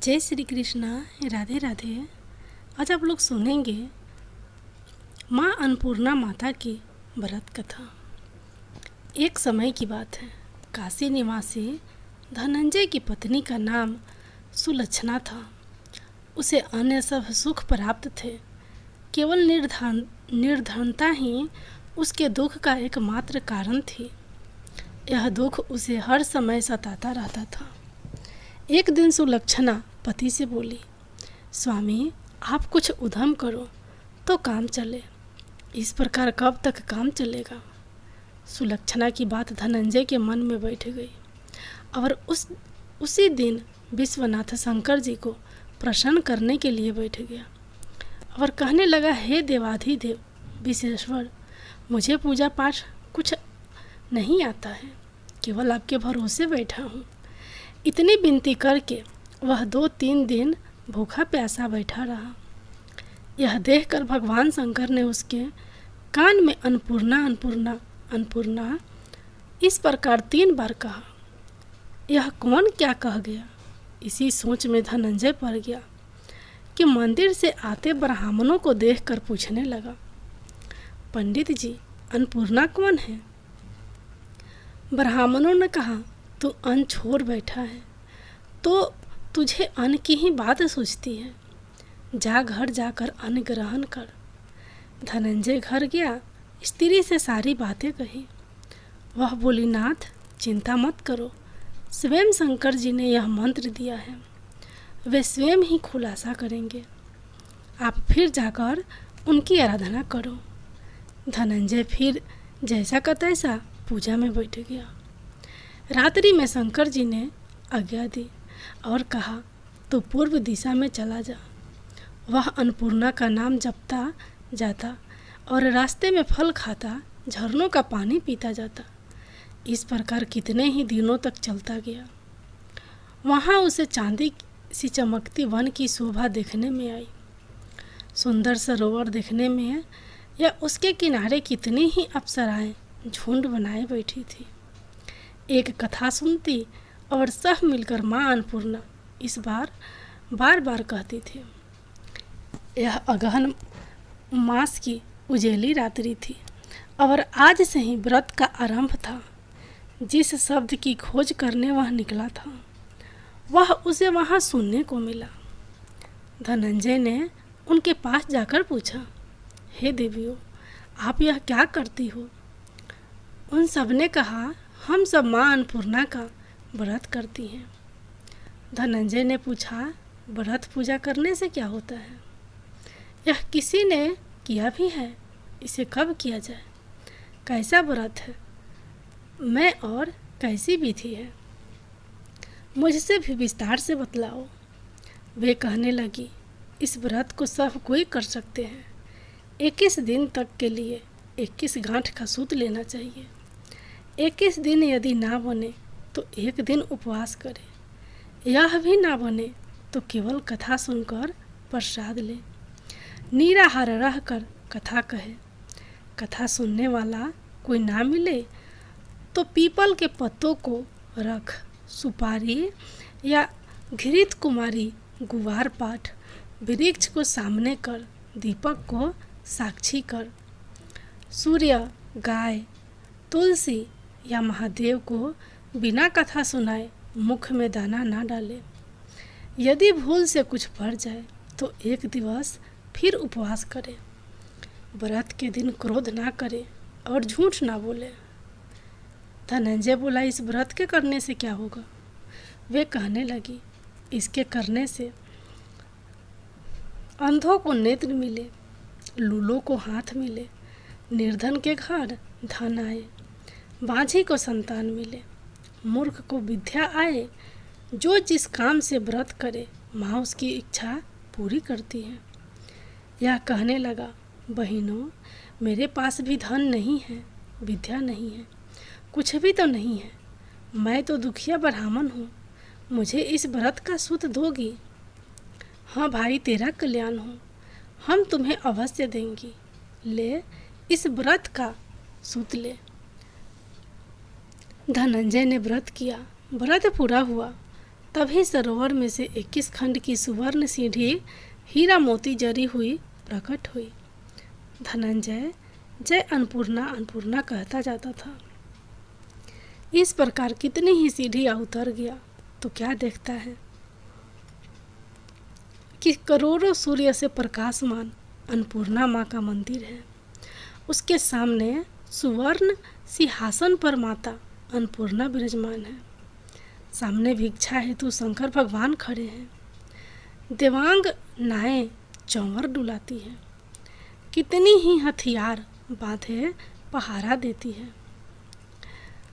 जय श्री कृष्णा। राधे राधे। आज आप लोग सुनेंगे माँ अन्नपूर्णा माता की व्रत कथा। एक समय की बात है। काशी निवासी धनंजय की पत्नी का नाम सुलक्षणा था। उसे अन्य सब सुख प्राप्त थे। केवल निर्धनता ही उसके दुख का एकमात्र कारण थी। यह दुख उसे हर समय सताता रहता था। एक दिन सुलक्षणा पति से बोली, स्वामी आप कुछ उद्यम करो तो काम चले, इस प्रकार कब तक काम चलेगा। सुलक्षणा की बात धनंजय के मन में बैठ गई और उसी दिन विश्वनाथ शंकर जी को प्रसन्न करने के लिए बैठ गया और कहने लगा, हे देवाधिदेव विश्वेश्वर, मुझे पूजा पाठ कुछ नहीं आता है, केवल आपके भरोसे बैठा हूँ। इतनी विनती करके वह 2-3 दिन भूखा प्यासा बैठा रहा। यह देखकर भगवान शंकर ने उसके कान में अन्नपूर्णा अन्नपूर्णा अन्नपूर्णा इस प्रकार 3 बार कहा। यह कौन क्या कह गया, इसी सोच में धनंजय पड़ गया कि मंदिर से आते ब्राह्मणों को देखकर पूछने लगा, पंडित जी अन्नपूर्णा कौन है। ब्राह्मणों ने कहा, तू अन्न छोड़ बैठा है तो तुझे अन्न की ही बात सोचती है, जा घर जाकर अन्न ग्रहण कर। धनंजय घर गया, स्त्री से सारी बातें कही। वह बोली, नाथ चिंता मत करो, स्वयं शंकर जी ने यह मंत्र दिया है, वे स्वयं ही खुलासा करेंगे, आप फिर जाकर उनकी आराधना करो। धनंजय फिर जैसा का तैसा पूजा में बैठ गया। रात्रि में शंकर जी ने आज्ञा दी और कहा, तो पूर्व दिशा में चला जा। वह अन्नपूर्णा का नाम जपता जाता और रास्ते में फल खाता, झरनों का पानी पीता जाता। इस प्रकार कितने ही दिनों तक चलता गया। वहाँ उसे चांदी सी चमकती वन की शोभा देखने में आई। सुंदर सरोवर देखने में या उसके किनारे कितनी ही अप्सराएं झुंड बनाए बैठी थी। एक कथा सुनती और सब मिलकर माँ अन्नपूर्णा इस बार बार कहती थी। यह अगहन मास की उजेली रात्रि थी और आज से ही व्रत का आरंभ था। जिस शब्द की खोज करने वह निकला था वह उसे वहाँ सुनने को मिला। धनंजय ने उनके पास जाकर पूछा, हे देवियों आप यह क्या करती हो। उन सब ने कहा, हम सब माँ अन्नपूर्णा का व्रत करती हैं। धनंजय ने पूछा, व्रत पूजा करने से क्या होता है, यह किसी ने किया भी है, इसे कब किया जाए, कैसा व्रत है, मैं और कैसी विधि है, मुझसे भी विस्तार से बतलाओ। वे कहने लगी, इस व्रत को सब कोई कर सकते हैं। 21 दिन तक के लिए 21 गांठ का सूत लेना चाहिए। 21 दिन यदि ना बने तो 1 दिन उपवास करे। यह भी ना बने तो केवल कथा सुनकर प्रसाद ले। निराहार रहकर कथा कहे। कथा सुनने वाला कोई ना मिले तो पीपल के पत्तों को रख, सुपारी या घृत कुमारी गुवार पाठ वृक्ष को सामने कर, दीपक को साक्षी कर, सूर्य, गाय, तुलसी या महादेव को बिना कथा सुनाए मुख में दाना ना डाले। यदि भूल से कुछ पड़ जाए तो 1 दिवस फिर उपवास करे। व्रत के दिन क्रोध ना करे और झूठ ना बोले। धनंजय बोला, इस व्रत के करने से क्या होगा। वे कहने लगी, इसके करने से अंधों को नेत्र मिले, लूलों को हाथ मिले, निर्धन के घर धन आए, बांझी को संतान मिले, मूर्ख को विद्या आए। जो जिस काम से व्रत करे माँ उसकी इच्छा पूरी करती है। यह कहने लगा, बहनों मेरे पास भी धन नहीं है, विद्या नहीं है, कुछ भी तो नहीं है, मैं तो दुखिया ब्राह्मण हूँ, मुझे इस व्रत का सूत दोगी। हाँ भाई तेरा कल्याण हो, हम तुम्हें अवश्य देंगी, ले इस व्रत का सूत ले। धनंजय ने व्रत किया। व्रत पूरा हुआ तभी सरोवर में से 21 खंड की सुवर्ण सीढ़ी हीरा मोती जरी हुई प्रकट हुई। धनंजय जय अन्नपूर्णा अन्नपूर्णा कहता जाता था। इस प्रकार कितनी ही सीढ़ियाँ उतर गया तो क्या देखता है कि करोड़ों सूर्य से प्रकाशमान अन्नपूर्णा माँ का मंदिर है। उसके सामने सुवर्ण सिंहासन पर माता अन्नपूर्णा विराजमान है। सामने भिक्षा हेतु शंकर भगवान खड़े हैं। देवांग नाएं चंवर डुलाती है। कितनी ही हथियार बांधे पहारा देती है।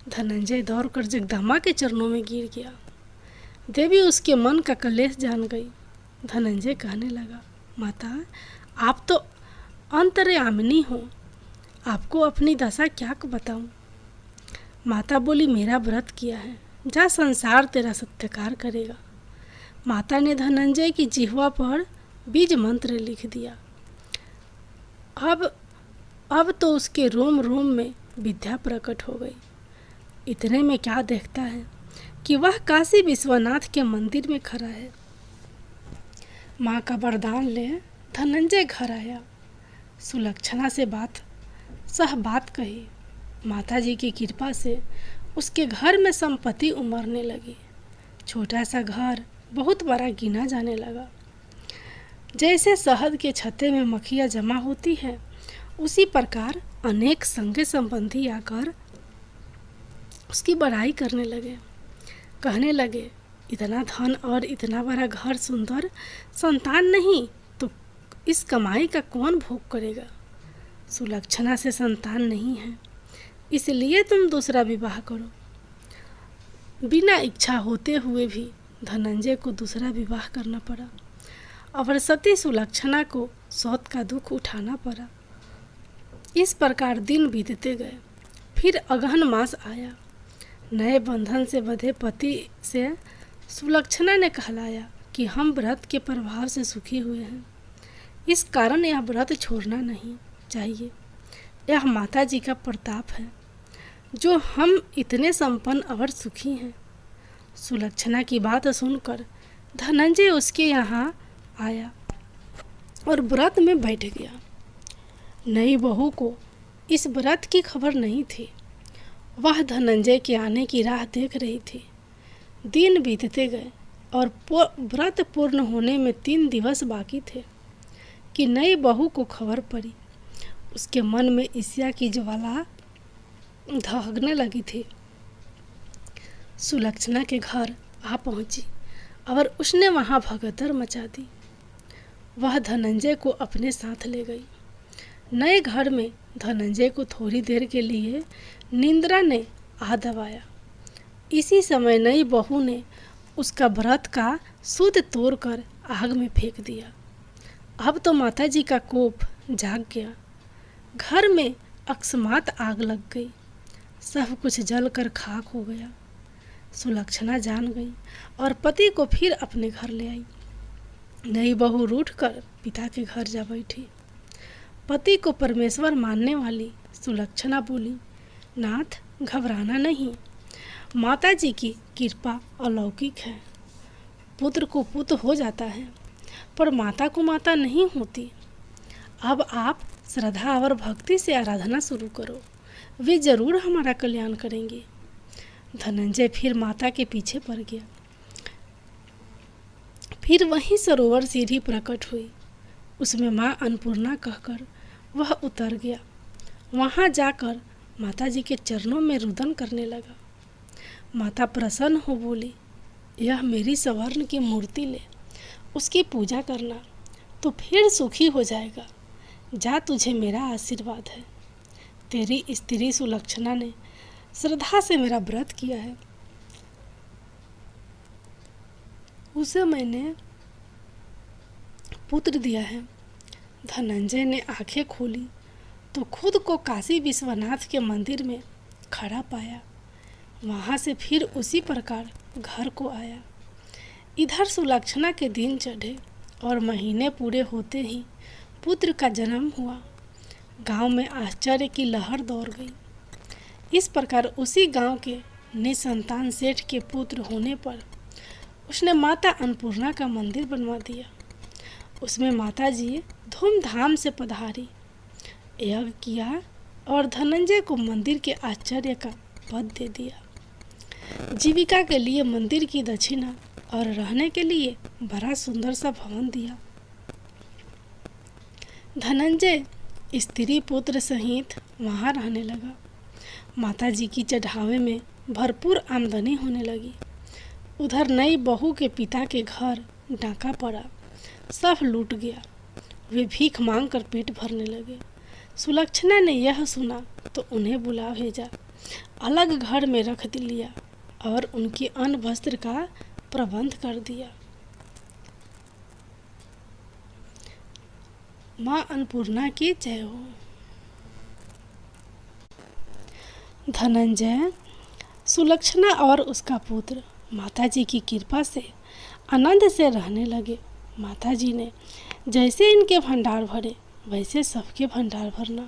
धनंजय दौड़कर जगदम्बा के चरणों में गिर गया। देवी उसके मन का कलेश जान गई। धनंजय कहने लगा, माता आप तो अंतर्यामिनी हो, आपको अपनी दशा क्या बताऊं। माता बोली, मेरा व्रत किया है, जा संसार तेरा सत्कार करेगा। माता ने धनंजय की जिह्वा पर बीज मंत्र लिख दिया। अब तो उसके रोम रोम में विद्या प्रकट हो गई। इतने में क्या देखता है कि वह काशी विश्वनाथ के मंदिर में खड़ा है। माँ का वरदान ले धनंजय घर आया। सुलक्षणा से बात कही। माताजी की कृपा से उसके घर में संपत्ति उमड़ने लगी। छोटा सा घर बहुत बड़ा गिना जाने लगा। जैसे शहद के छत्ते में मक्खियाँ जमा होती है, उसी प्रकार अनेक संगे संबंधी आकर उसकी बड़ाई करने लगे। कहने लगे, इतना धन और इतना बड़ा घर, सुंदर संतान नहीं तो इस कमाई का कौन भोग करेगा। सुलक्षणा से संतान नहीं है, इसलिए तुम दूसरा विवाह करो। बिना इच्छा होते हुए भी धनंजय को दूसरा विवाह करना पड़ा और सती सुलक्षणा को सौत का दुख उठाना पड़ा। इस प्रकार दिन बीतते गए। फिर अगहन मास आया। नए बंधन से बंधे पति से सुलक्षणा ने कहलाया कि हम व्रत के प्रभाव से सुखी हुए हैं, इस कारण यह व्रत छोड़ना नहीं चाहिए। यह माता जी का प्रताप है जो हम इतने संपन्न और सुखी हैं। सुलक्षणा की बात सुनकर धनंजय उसके यहाँ आया और व्रत में बैठ गया। नई बहू को इस व्रत की खबर नहीं थी। वह धनंजय के आने की राह देख रही थी। दिन बीतते गए और व्रत पूर्ण होने में 3 दिवस बाकी थे कि नई बहू को खबर पड़ी। उसके मन में ईर्ष्या की ज्वाला दहकने लगी थी। सुलक्षणा के घर आ पहुंची और उसने वहां भगदड़ मचा दी। वह धनंजय को अपने साथ ले गई। नए घर में धनंजय को थोड़ी देर के लिए निंद्रा ने आ दबाया। इसी समय नई बहू ने उसका व्रत का सूत तोड़कर आग में फेंक दिया। अब तो माताजी का कोप जाग गया। घर में अकस्मात आग लग गई। सब कुछ जलकर खाक हो गया। सुलक्षणा जान गई और पति को फिर अपने घर ले आई। नई बहू रूठकर पिता के घर जा बैठी। पति को परमेश्वर मानने वाली सुलक्षणा बोली, नाथ घबराना नहीं, माता जी की कृपा अलौकिक है। पुत्र को पुत्र हो जाता है पर माता को माता नहीं होती। अब आप श्रद्धा और भक्ति से आराधना शुरू करो, वे जरूर हमारा कल्याण करेंगे। धनंजय फिर माता के पीछे पड़ गया। फिर वहीं सरोवर सीढ़ी प्रकट हुई। उसमें माँ अन्नपूर्णा कहकर वह उतर गया। वहां जाकर माता जी के चरणों में रुदन करने लगा। माता प्रसन्न हो बोली, यह मेरी स्वर्ण की मूर्ति ले, उसकी पूजा करना तो फिर सुखी हो जाएगा। जा, तुझे मेरा आशीर्वाद है। तेरी स्त्री सुलक्षणा ने श्रद्धा से मेरा व्रत किया है, उसे मैंने पुत्र दिया है। धनंजय ने आंखें खोली तो खुद को काशी विश्वनाथ के मंदिर में खड़ा पाया। वहां से फिर उसी प्रकार घर को आया। इधर सुलक्षणा के दिन चढ़े और महीने पूरे होते ही पुत्र का जन्म हुआ। गांव में आश्चर्य की लहर दौड़ गई। इस प्रकार उसी गांव के निसंतान सेठ के पुत्र होने पर उसने माता अन्नपूर्णा का मंदिर बनवा दिया। उसमें माता जी धूमधाम से पधारी, यज्ञ किया और धनंजय को मंदिर के आचार्य का पद दे दिया। जीविका के लिए मंदिर की दक्षिणा और रहने के लिए बड़ा सुंदर सा भवन दिया। धनंजय स्त्री पुत्र सहित वहाँ रहने लगा। माता जी की चढ़ावे में भरपूर आमदनी होने लगी। उधर नई बहू के पिता के घर डाका पड़ा, सब लूट गया। वे भीख मांग कर पेट भरने लगे। सुलक्षणा ने यह सुना तो उन्हें बुला भेजा, अलग घर में रख लिया और उनके अन्न वस्त्र का प्रबंध कर दिया। माँ अन्नपूर्णा की जय हो। धनंजय, सुलक्षणा और उसका पुत्र माताजी की कृपा से आनंद से रहने लगे। माताजी ने जैसे इनके भंडार भरे वैसे सबके भंडार भरना।